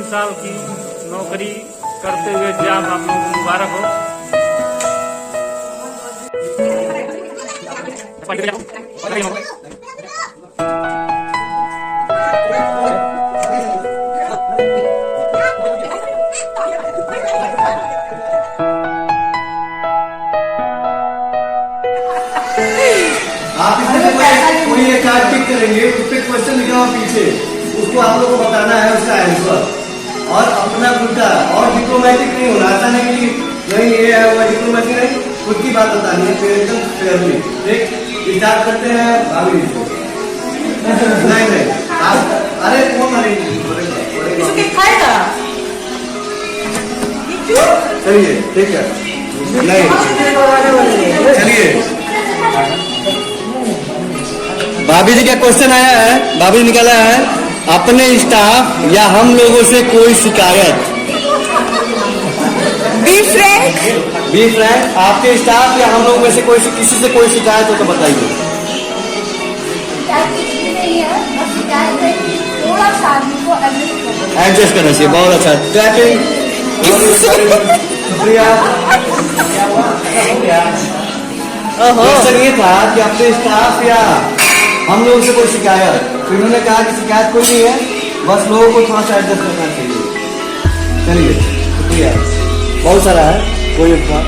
साल की नौकरी करते हुए एग्जाम आप लोगों को मुबारक हो। आप इसमें कोई एक कार्ड टिक करेंगे, उस पर क्वेश्चन लिखा हुआ पीछे, उसको आप लोगों को बताना है उसका आंसर और अपना खुद का, और डिप्लोमेटिक नहीं होना। ऐसा नहीं कि नहीं ये है वो डिप्लोमेटिक नहीं, खुद की बात बतानी है फिर एकदम फेयरली। ठीक, स्टार्ट करते हैं। भाभी नहीं आप, अरे कौन चलिए ठीक है, नहीं चलिए। भाभी जी का क्वेश्चन आया है, भाभी निकाला है, अपने स्टाफ या हम लोगों से कोई शिकायत। बी फ्रैंक, आपके स्टाफ या हम लोगों में से कोई किसी से कोई शिकायत हो तो बताइए। एडजस्ट करना चाहिए, बहुत अच्छा। शुक्रिया। क्वेश्चन ये था कि अपने स्टाफ या हम लोगों से कोई शिकायत, तो इन्होंने कहा कि शिकायत कोई नहीं है, बस लोगों को थोड़ा सा एडजस्ट करना चाहिए। चलिए शुक्रिया, बहुत सारा है, कोई एक था।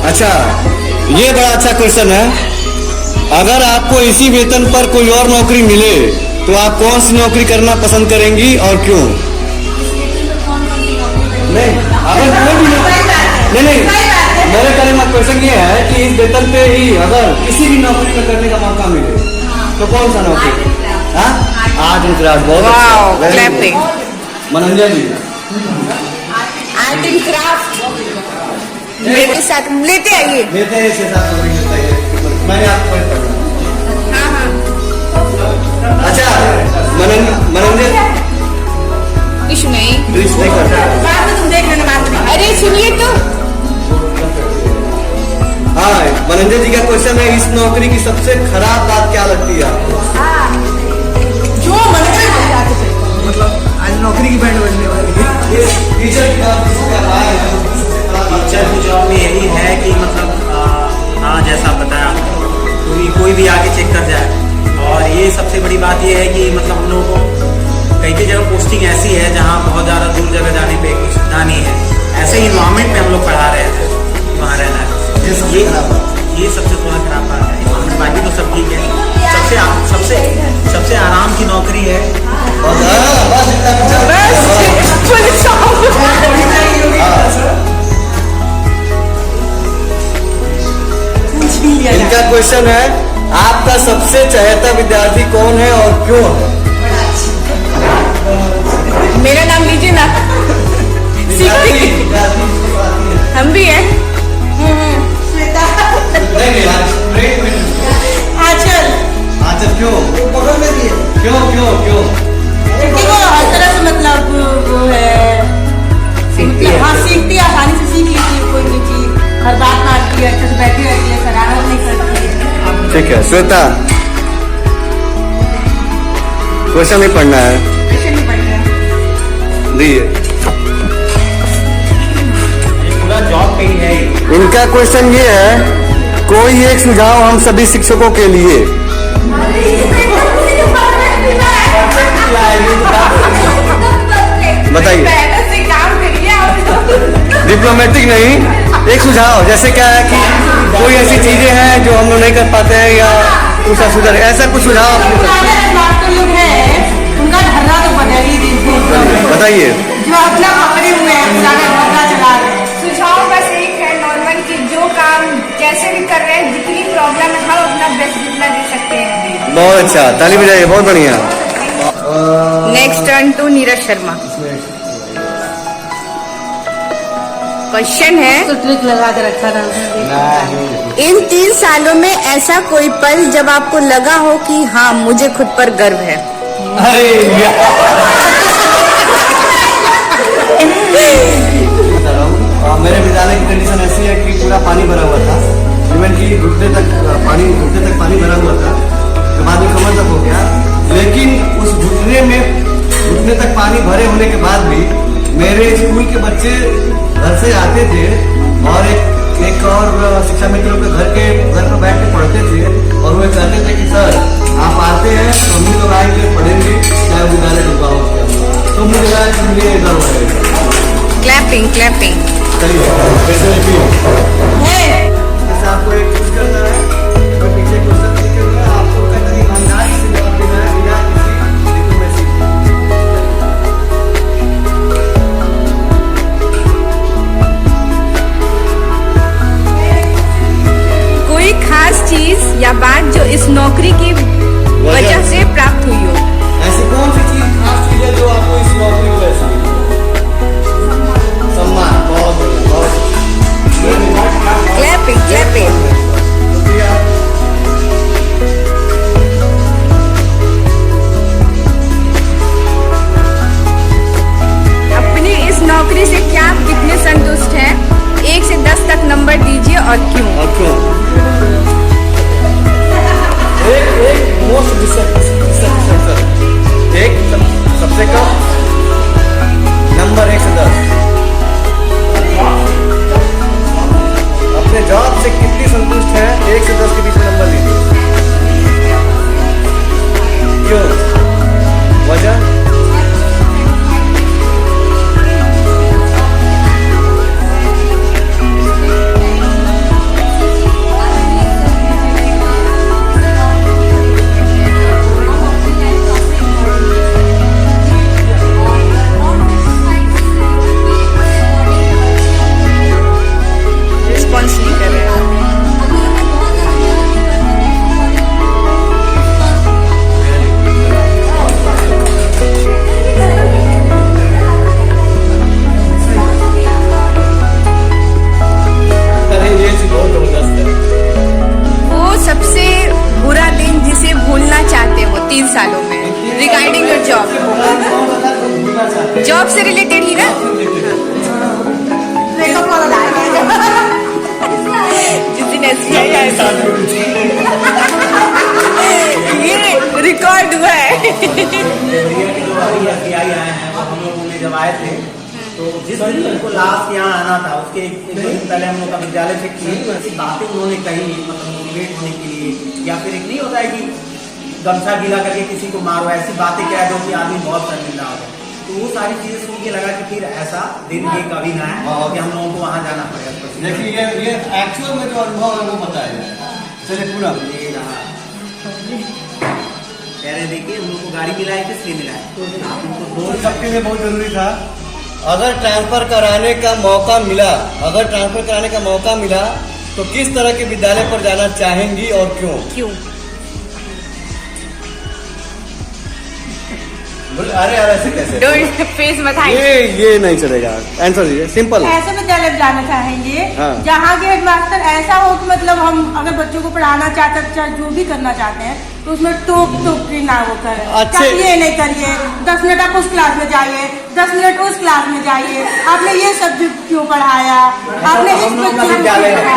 अच्छा, ये बड़ा अच्छा क्वेश्चन है। अगर आपको इसी वेतन पर कोई और नौकरी मिले तो आप कौन सी नौकरी करना पसंद करेंगी और क्यों? नहीं, अगर कोई भी नहीं, मेरे कहने का क्वेश्चन ये है कि इस वेतन पे ही अगर किसी भी नौकरी में करने का मौका मिले तो कौन सा नौकरी? आर्ट एंड क्राफ्ट, बहुत अच्छा। मनोरंजन जी, आर्ट एंड क्राफ्ट मेरे साथ लेते आइए। लेते हैं 6-7 नौकरी मिलता है, मैंने आपको हाँ। अच्छा, मनोरंजन इशू नहीं करता। तुम देख लेना बात नहीं। अरे सुनिए तो, हाँ, मनोरंजन जी का क्वेश्चन है, इस नौकरी की सबसे खराब बात क्या लगती है आपको? जो मतलब आज नौकरी की बैंड बजने वाली है। टीचर की जॉब में यही है कि मतलब हाँ, जैसा बताया कोई भी आके चेक कर जाए। और ये सबसे बड़ी बात ये है कि मतलब हम लोगों को कई जगह पोस्टिंग ऐसी है जहाँ बहुत ज़्यादा दूर जगह जाने पे कुछ सुविधा नहीं है। ऐसे ही इन्वायरमेंट में हम लोग पढ़ा रहे थे, वहाँ रहना है, ये सबसे थोड़ा खराब बात है। बाकी तो सब ठीक है। सबसे आराम की नौकरी है। इनका क्वेश्चन है, आपका सबसे चहेता विद्यार्थी कौन है और क्यों है? मेरा नाम लीजिए ना। हम भी हैं। आचल क्यों? क्यों? देखो हर तरह से मतलब वो है, हाँ सीखती है, आसानी से सीख लेती है कोई भी चीज, हर बात मानती है, अच्छे से बैठी रहती है, शरारत नहीं करती है। ठीक है श्वेता, क्वेश्चन नहीं पढ़ना है, दिए पूरा जॉब पे ही है। इनका क्वेश्चन ये है, कोई एक सुझाव हम सभी शिक्षकों के लिए। बताइए। डिप्लोमेटिक नहीं, एक सुझाव, जैसे क्या है कि कोई ऐसी चीजें हैं जो हम लोग नहीं कर पाते हैं या कुछ सुधार, ऐसा कुछ सुझाव बताइए। जो अपना पकड़े हुए हैं, चला रहे हैं। सुझाव बस एक है नॉर्मल कि जो काम कैसे भी कर रहे हैं, जितनी प्रॉब्लम है हम अपना बेस्ट जितना दे सकते हैं। बहुत अच्छा, ताली बजाइए, बहुत बढ़िया। Next turn to Neeraj Sharma. Question है, ट्रिक लगा के रखा था। इन 3 सालों में ऐसा कोई पल जब आपको लगा हो कि हाँ मुझे खुद पर गर्व है। मेरे विद्यालय की कंडीशन ऐसी है कि पूरा पानी भरा हुआ था, इवन कि घुटने तक पानी भरा हुआ था, तो बाद में कमर तक हो गया। बड़े होने के बाद भी मेरे स्कूल के बच्चे घर से आते थे और एक और शिक्षा मित्रों के घर पर बैठ के पढ़ते थे और वे कहते थे कि सर आप आते हैं तो हम लोग आएंगे पढ़ेंगे चाहे विद्यालय डूबा हो उसके तो मुझे लगा कि मुझे इधर रहेगा। Clapping clapping. चलिए वैसे जैसे आपको एक चीज करना है तो पीछे क्वेश्चन लिखे हुए हैं, आपको कहना है ईमानदारी से जवाब देना है बिना किसी डिप्लोमेसी के। कोई खास चीज या बात जो इस नौकरी की वजह से प्राप्त हुई हो। ऐसी कौन सी चीज खास चीज है जो आपको इस नौकरी की वजह से मिली? सम्मान। बहुत क्लैपिंग क्लैपिंग। शुक्रिया। अपनी इस नौकरी से क्या आप कितने संतुष्ट हैं? 1 से 10 तक नंबर दीजिए और क्यों? और क्यों? एक मोस्ट डिससेटिस्फैक्शन एक सबसे कम नंबर 1 से 10। अपने जॉब से कितनी संतुष्ट है? 1 से 10 के बीच में नंबर दीजिए। क्यों? वजह? रिस्पॉन्स नहीं कर रहे हैं। अरे ये चीज बहुत जबरदस्त है। वो सबसे बुरा दिन जिसे भूलना चाहते हो 3 सालों में रिगार्डिंग योर जॉब। जॉब से रिलेटेड ही ना? जिस दिन SBI आया ये रिकॉर्ड हुआ है। FBI आए हैं और हम लोगों ने जब आए थे तो जिस दिन उनको लास्ट यहाँ आना था उसके एक दो दिन पहले हम लोग का विद्यालय से की तो ऐसी बातें उन्होंने कही मतलब मोटिवेट होने के लिए या फिर एक नहीं होता है कि गमछा गीला करके किसी को मारो, ऐसी बातें कह दो कि आदमी बहुत शर्मिंदा हो जाए। तो वो सारी चीजें सुन के लगा कि फिर ऐसा दिन ये कभी ना है कि हम लोगों को वहाँ जाना पड़ेगा। देखिए ये एक्चुअल में जो अनुभव है वो बताया जाए। चलिए पूरा ये रहा कह रहे देखिए हम लोग को गाड़ी मिला है किसलिए मिला है? आप उनको वो दो सबके लिए बहुत जरूरी था। अगर ट्रांसफर कराने का मौका मिला तो किस तरह के विद्यालय पर जाना चाहेंगी और क्यों? क्यों? अरे ऐसे कैसे? डोंट फेस मत हाइड। ये नहीं चलेगा। आंसर दीजिए सिंपल। ऐसे विद्यालय में जाना चाहेंगे हाँ। जहाँ के हेडमास्टर ऐसा हो कि मतलब हम अगर बच्चों को पढ़ाना चाहते हैं चाहे जो भी करना चाहते हैं तो उसमें टोक की ना वो करें। अच्छे- ये नहीं करिए, 10 मिनट आप उस क्लास में जाइए, 10 मिनट उस क्लास में जाइए, आपने ये सब्जेक्ट क्यों पढ़ाया, आपने इस हम लोग का बच्चे को विद्यालय क्यों पढ़ाया?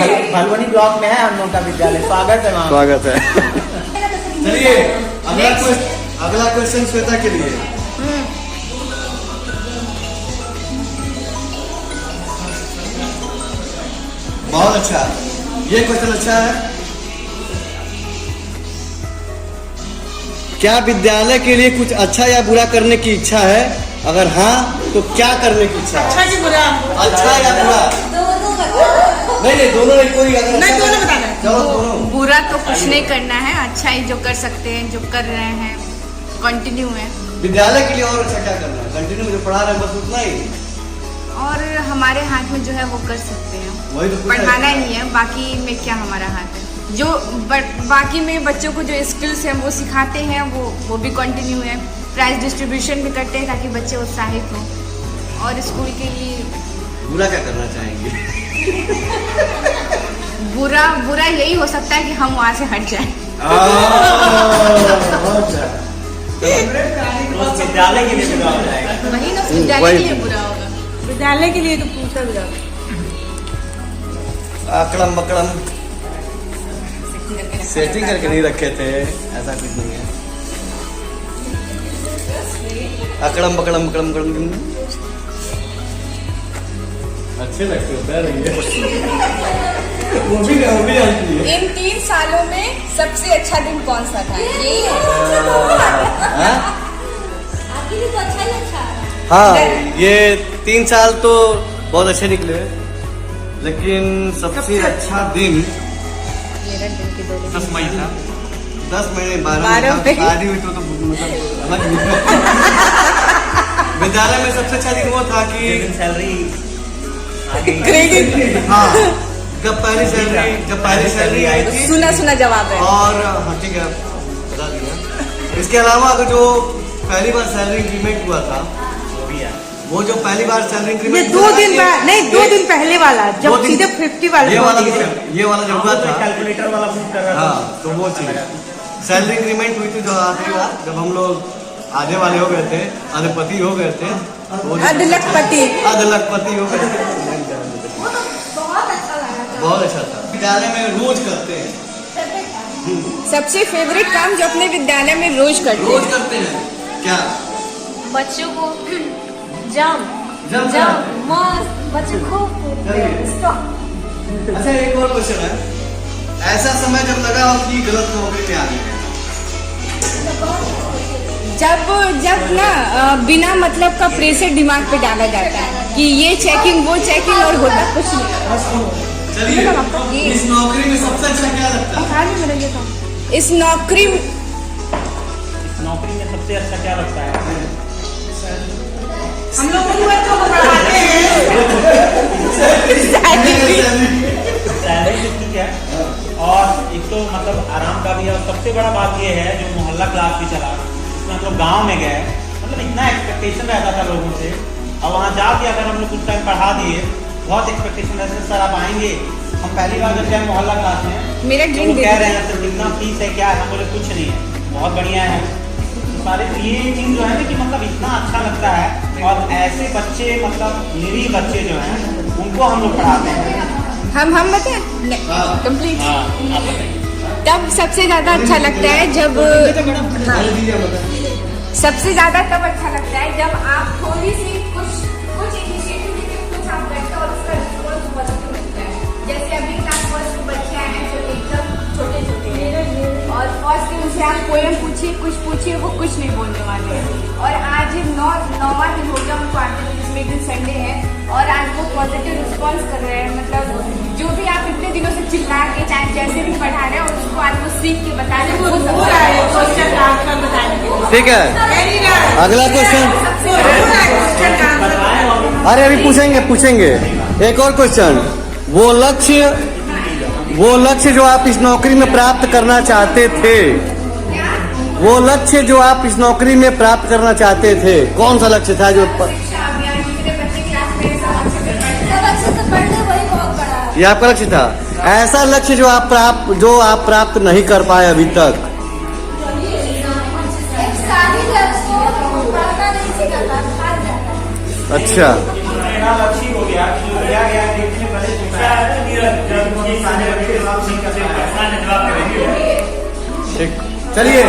है भलवनी ब्लॉक में है हम लोग का विद्यालय। स्वागत है वहाँ। स्वागत है। चलिए अगला क्वेश्चन श्वेता के लिए। बहुत अच्छा, ये क्वेश्चन अच्छा है। क्या विद्यालय के लिए कुछ अच्छा या बुरा करने की इच्छा है? अगर हाँ तो क्या करने की इच्छा है? अच्छा जी बुरा? अच्छा या बुरा? नहीं दोनों नहीं, कोई अगर नहीं, अच्छा दोनों लगे- बताना है। चलो दोनों। बुरा तो कुछ नहीं करना है, अच्छा ही जो कर सकते हैं जो कर रहे हैं कंटिन्यू है। विद्यालय के लिए और अच्छा क्या करना है? कंटिन्यू जो पढ़ा रहे हैं बस उतना ही। और हमारे हाथ में जो है वो कर सकते हैं, वही तो पूछा पढ़ाना है। ही है, बाकी में क्या हमारा हाथ है। जो बाकी में बच्चों को जो स्किल्स हैं वो सिखाते हैं वो भी कंटिन्यू है। प्राइज डिस्ट्रीब्यूशन भी करते हैं ताकि बच्चे उत्साहित हों। और स्कूल के लिए बुरा क्या करना चाहेंगे? बुरा यही हो सकता है कि हम वहाँ से हट जाएं। विद्यालय के लिए बुरा हो जाएगा। वही ना, विद्यालय के लिए बुरा होगा। विद्यालय के लिए तो पूछा भी जाता। अकड़म बकड़म सेटिंग करके नहीं रखे थे, ऐसा कुछ नहीं है। अकड़म बकड़म बकड़म बकड़म। अच्छे लगते हो पैर वो भी आती है। इन 3 सालों में सबसे अच्छा दिन कौन सा था? यही है। हाँ, ये 3 साल तो बहुत अच्छे निकले, लेकिन सबसे अच्छा दिन 10 मई था। 10 महीने 12 मई। शादी हुई तो मतलब अलग ही है। विद्यालय में सबसे अच्छा दिन वो था कि सैलरी हाँ, जब पहली सैलरी आई थी। सुना जवाब है। और हाँ ठीक है, बता दिया। इसके अलावा अगर जो पहली बार सैलरी इंक्रीमेंट हुआ था, वो जो पहली बार सैलरी ये इंक्रीमेंट 2 दिन बाद नहीं, 2 दिन पहले वाला, जब सीधे 50 वाला ये वाला जब हुआ था कैलकुलेटर वाला मूव कर रहा था। हाँ, तो वो चीज सैलरी इंक्रीमेंट हुई थी जो आखिरी बार, जब हम लोग आधे वाले हो गए थे, अधिपति हो गए थे, अधलखपति हो गए थे। बहुत अच्छा था। विद्यालय में रोज करते हैं। सबसे फेवरेट काम जो अपने विद्यालय में रोज करते हैं। क्या? बच्चों को जम मस्त बच्चे खूब अच्छा, एक और क्वेश्चन है। ऐसा समय जब लगा हो कि गलत नौकरी में आ गए, जब ना बिना मतलब का प्रेशर दिमाग पे डाला जाता है कि ये चेकिंग वो चेकिंग और होता कुछ नहीं। चलिए, इस नौकरी में सबसे अच्छा क्या लगता है? इस नौकरी में सबसे अच्छा क्या लगता है? हम लोग को बच्चों को पढ़ाते हैं। सैलरी भी ठीक है, और एक तो मतलब आराम का भी है। और सबसे बड़ा बात ये है, जो मोहल्ला क्लास भी चला, उसमें हम लोग गाँव में गए, मतलब इतना एक्सपेक्टेशन रहता था लोगों से, और वहाँ जाके अगर हम लोग कुछ टाइम पढ़ा दिए, बहुत एक्सपेक्टेशन रहते थे, सर आप आएंगे। हम पहली बार जब गए मोहल्ला क्लास में, मेरा तो ड्रीम वो कह रहे हैं सर कितना फीस है, क्या है? हम बोले कुछ नहीं है, बहुत बढ़िया है सारे। ये चीज़ जो है ना कि मतलब इतना अच्छा लगता है, और ऐसे बच्चे मतलब निरीह बच्चे जो हैं उनको हम लोग पढ़ाते हैं। हम बताएं कंप्लीट। तब सबसे ज्यादा अच्छा लगता है जब सबसे ज्यादा तब अच्छा लगता है जब आप थोड़ी सी कुछ इनिशिएटिव लेके कुछ आप करते हो और उसका रिस्पॉन्स पॉजिटिव मिलता है। जैसे अभी क्लास फर्स्ट के बच्चे आए हैं जो एकदम छोटे हैं, और फर्स्ट दिन उनसे आप पोएम पूछिए, कुछ पूछिए, वो कुछ नहीं बोलने वाले हैं। और आज 9वां दिन हो गया उनको आते हुए, जिसमें एक दिन संडे है, और आज वो पॉजिटिव रिस्पॉन्स कर रहे हैं। मतलब जो भी आप इतने दिनों से चिल्ला के चाहे जैसे भी पढ़ा रहे हैं, और उसको आज वो सीख के बता रहे हैं, वो सब ठीक है। अगला क्वेश्चन, अरे अभी पूछेंगे। एक और क्वेश्चन, वो लक्ष्य जो आप इस नौकरी में प्राप्त करना चाहते थे, वो लक्ष्य जो आप इस नौकरी में प्राप्त करना चाहते थे, कौन सा लक्ष्य था? जो ये आपका लक्ष्य था। ऐसा लक्ष्य जो आप प्राप्त नहीं कर पाए अभी तक। अच्छा, मेरा लक्ष्य हो गया कि जो दिया गया देखने पहले ठीक, चलिए